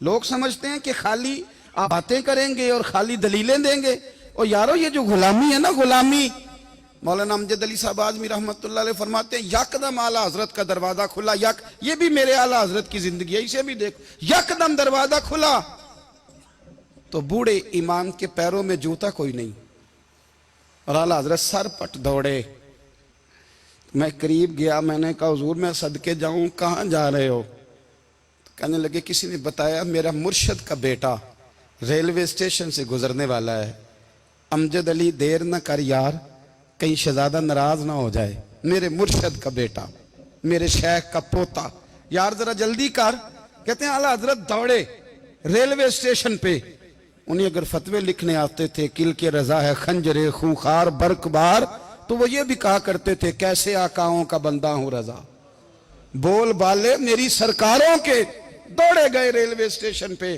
लोग समझते हैं कि खाली आप बातें करेंगे और खाली दलीलें देंगे। और यारो ये जो गुलामी है ना, गुलामी, मौलाना अमजद अली साहब आजमी रहमतुल्लाह अलैह फरमाते हैं यकदम आला हजरत का दरवाजा खुला। ये भी मेरे आला हजरत की जिंदगी है, इसे भी देखो, यकदम दरवाजा खुला तो बूढ़े इमाम के पैरों में जूता कोई नहीं और आला हजरत सर पट दौड़े। मैं करीब गया, मैंने कहा हुजूर मैं सदके जाऊं, कहां जा रहे हो? तो कहने लगे किसी ने बताया मेरा मुर्शद का बेटा रेलवे स्टेशन से गुजरने वाला है। अमजद अली देर न कर यार, कहीं शहजादा नाराज ना हो जाए, मेरे मुर्शद का बेटा, मेरे शेख का पोता, यार जरा जल्दी कर। कहते हैं आला हजरत दौड़े रेलवे स्टेशन पे। उन्हें अगर फतवे लिखने आते थे किल के रजा है खंजरे खूंखार बरकबार, तो वो ये भी कहा करते थे कैसे आकाओं का बंदा हूं रजा, बोल बाले मेरी सरकारों के। दौड़े गए रेलवे स्टेशन पे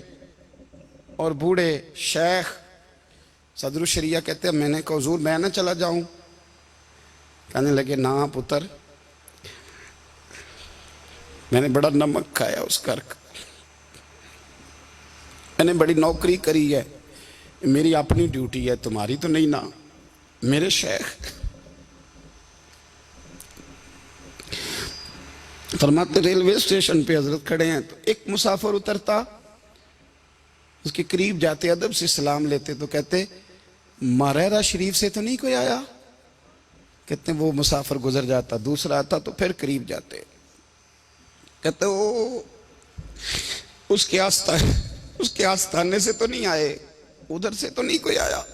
और बूढ़े शेख सदरुल शरिया कहते हैं मैंने कहा हुजूर मैं ना चला जाऊं? कहने लगे ना पुत्र, मैंने बड़ा नमक खाया उस घर का, मैंने बड़ी नौकरी करी है, मेरी अपनी ड्यूटी है, तुम्हारी तो नहीं ना। मेरे शेख फरमाते रेलवे स्टेशन पे हजरत खड़े हैं तो एक मुसाफिर उतरता, उसके करीब जाते अदब से सलाम लेते तो कहते मारेरा शरीफ से तो नहीं कोई आया? कहते वो मुसाफिर गुजर जाता, दूसरा आता तो फिर करीब जाते, कहते ओ उसके आस्थाने से तो नहीं आए, उधर से तो नहीं कोई आया।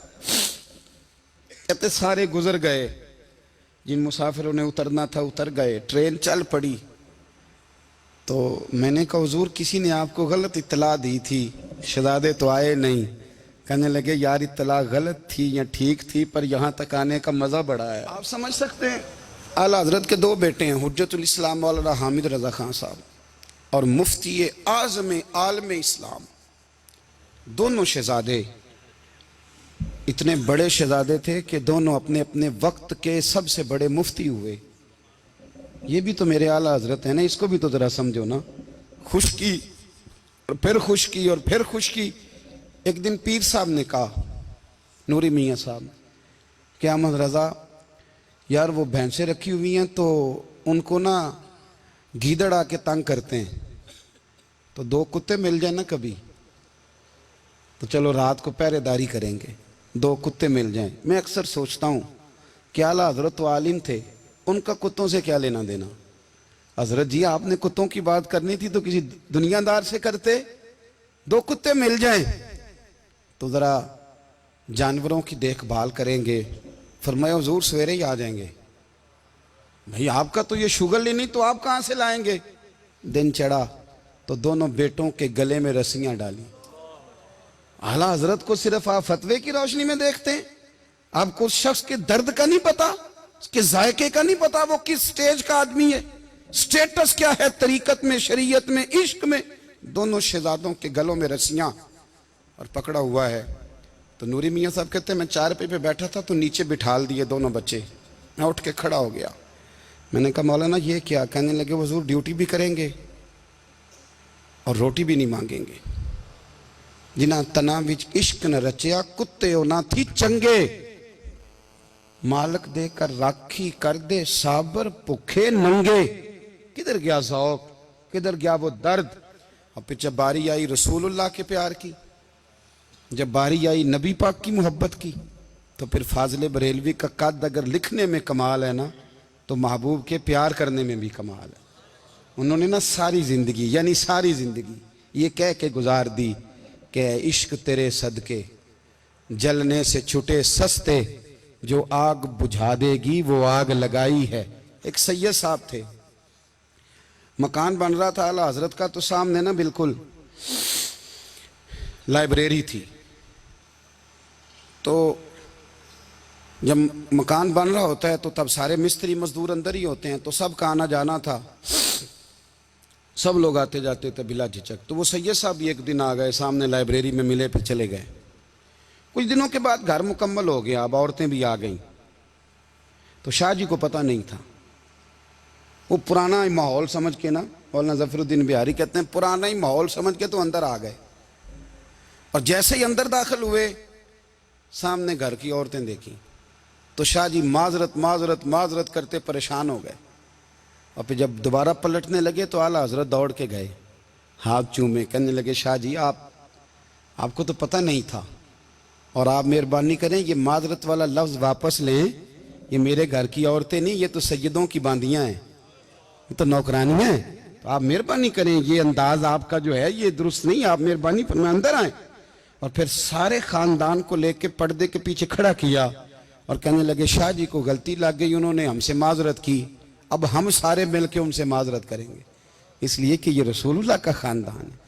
कहते सारे गुजर गए, जिन मुसाफिरों ने उतरना था उतर गए, ट्रेन चल पड़ी। तो मैंने कहा हुजूर किसी ने आपको गलत इत्तला दी थी, शहजादे तो आए नहीं। कहने लगे यार इत्तला गलत थी या ठीक थी, पर यहाँ तक आने का मजा बड़ा है। आप समझ सकते हैं आला हजरत के दो बेटे हैं, हुज्जतुल इस्लाम मौलाना हामिद रजा खान साहब और मुफ्ती आज़म आलम इस्लाम। दोनों शहजादे इतने बड़े शहजादे थे कि दोनों अपने अपने वक्त के सबसे बड़े मुफ्ती हुए। ये भी तो मेरे आला हजरत है ना, इसको भी तो जरा समझो ना। खुशकी और फिर खुशकी और फिर खुशकी। एक दिन पीर साहब ने कहा, नूरी मियाँ साहब, कि अहमद रजा यार वो भैंसें रखी हुई हैं तो उनको ना गीदड़ आके तंग करते हैं, तो दो कुत्ते मिल जाए ना कभी, तो चलो रात को पहरेदारी करेंगे, दो कुत्ते मिल जाएं। मैं अक्सर सोचता हूँ कि आला हजरत तो आलिम थे, उनका कुत्तों से क्या लेना देना? हजरत जी आपने कुत्तों की बात करनी थी तो किसी दुनियादार से करते, दो कुत्ते मिल जाएं तो जरा जानवरों की देखभाल करेंगे। फरमाया हुजूर सवेरे ही आ जाएंगे। भाई आपका तो ये शुगर ही नहीं, तो आप कहां से लाएंगे? दिन चढ़ा तो दोनों बेटों के गले में रस्सियां डाली। आला हजरत को सिर्फ आप फतवे की रोशनी में देखते हैं, आपको उस शख्स के दर्द का नहीं पता, उसके जायके का नहीं पता, वो किस स्टेज का आदमी है, स्टेटस क्या है तरीकत में, शरीयत में, इश्क में। दोनों शहजादों के गलों में रस्सियां और पकड़ा हुआ है। तो नूरी मियाँ साहब कहते हैं मैं चारपाई पे बैठा था तो नीचे बिठाल दिए दोनों बच्चे। मैं उठ के खड़ा हो गया, मैंने कहा मौलाना ये क्या? कहने लगे हुजूर ड्यूटी भी करेंगे और रोटी भी नहीं मांगेंगे। जिन्हां तना विच इश्क न रचिया कुत्ते ना थी चंगे, मालक दे कर राखी कर दे साबर भुखे नंगे। किधर गया ज़ौक़, किधर गया वो दर्द? अब पीछे बारी आई रसूलुल्लाह के प्यार की, जब बारी आई नबी पाक की मोहब्बत की, तो फिर फाजिल बरेलवी का कद अगर लिखने में कमाल है ना, तो महबूब के प्यार करने में भी कमाल है। उन्होंने ना सारी जिंदगी यानी सारी जिंदगी ये कह के गुजार दी कि इश्क तेरे सदके जलने से छुटे सस्ते, जो आग बुझा देगी वो आग लगाई है। एक सैयद साहब थे, मकान बन रहा था आला हजरत का, तो सामने ना बिल्कुल लाइब्रेरी थी। तो जब मकान बन रहा होता है तो तब सारे मिस्त्री मजदूर अंदर ही होते हैं, तो सब का आना जाना था, सब लोग आते जाते थे बिला झिझक। तो वो सैयद साहब भी एक दिन आ गए, सामने लाइब्रेरी में मिले, फिर चले गए। कुछ दिनों के बाद घर मुकम्मल हो गया, अब औरतें भी आ गईं। तो शाह जी को पता नहीं था, वो पुराना माहौल समझ के ना مولانا ظفر الدین بہاری کہتے ہیں پرانا ہی ماحول سمجھ کے تو اندر آ گئے، اور جیسے ہی اندر داخل ہوئے سامنے گھر کی عورتیں دیکھیں تو شاہ جی معذرت معذرت معذرت کرتے پریشان ہو گئے، اور پھر جب دوبارہ پلٹنے لگے تو اعلیٰ حضرت دوڑ کے گئے، ہاتھ چومے، کہنے لگے شاہ جی آپ کو تو پتہ نہیں تھا، اور آپ مہربانی کریں یہ معذرت والا لفظ واپس لیں، یہ میرے گھر کی عورتیں نہیں، یہ تو سیدوں کی باندیاں ہیں، یہ تو نوکرانی ہیں، تو آپ مہربانی کریں یہ انداز آپ کا جو ہے یہ درست نہیں، آپ مہربانی فرمائیں اندر آئیں۔ اور پھر سارے خاندان کو لے کے پردے کے پیچھے کھڑا کیا اور کہنے لگے شاہ جی کو غلطی لگ گئی، انہوں نے ہم سے معذرت کی، اب ہم سارے مل کے ان سے معذرت کریں گے، اس لیے کہ یہ رسول اللہ کا خاندان ہے۔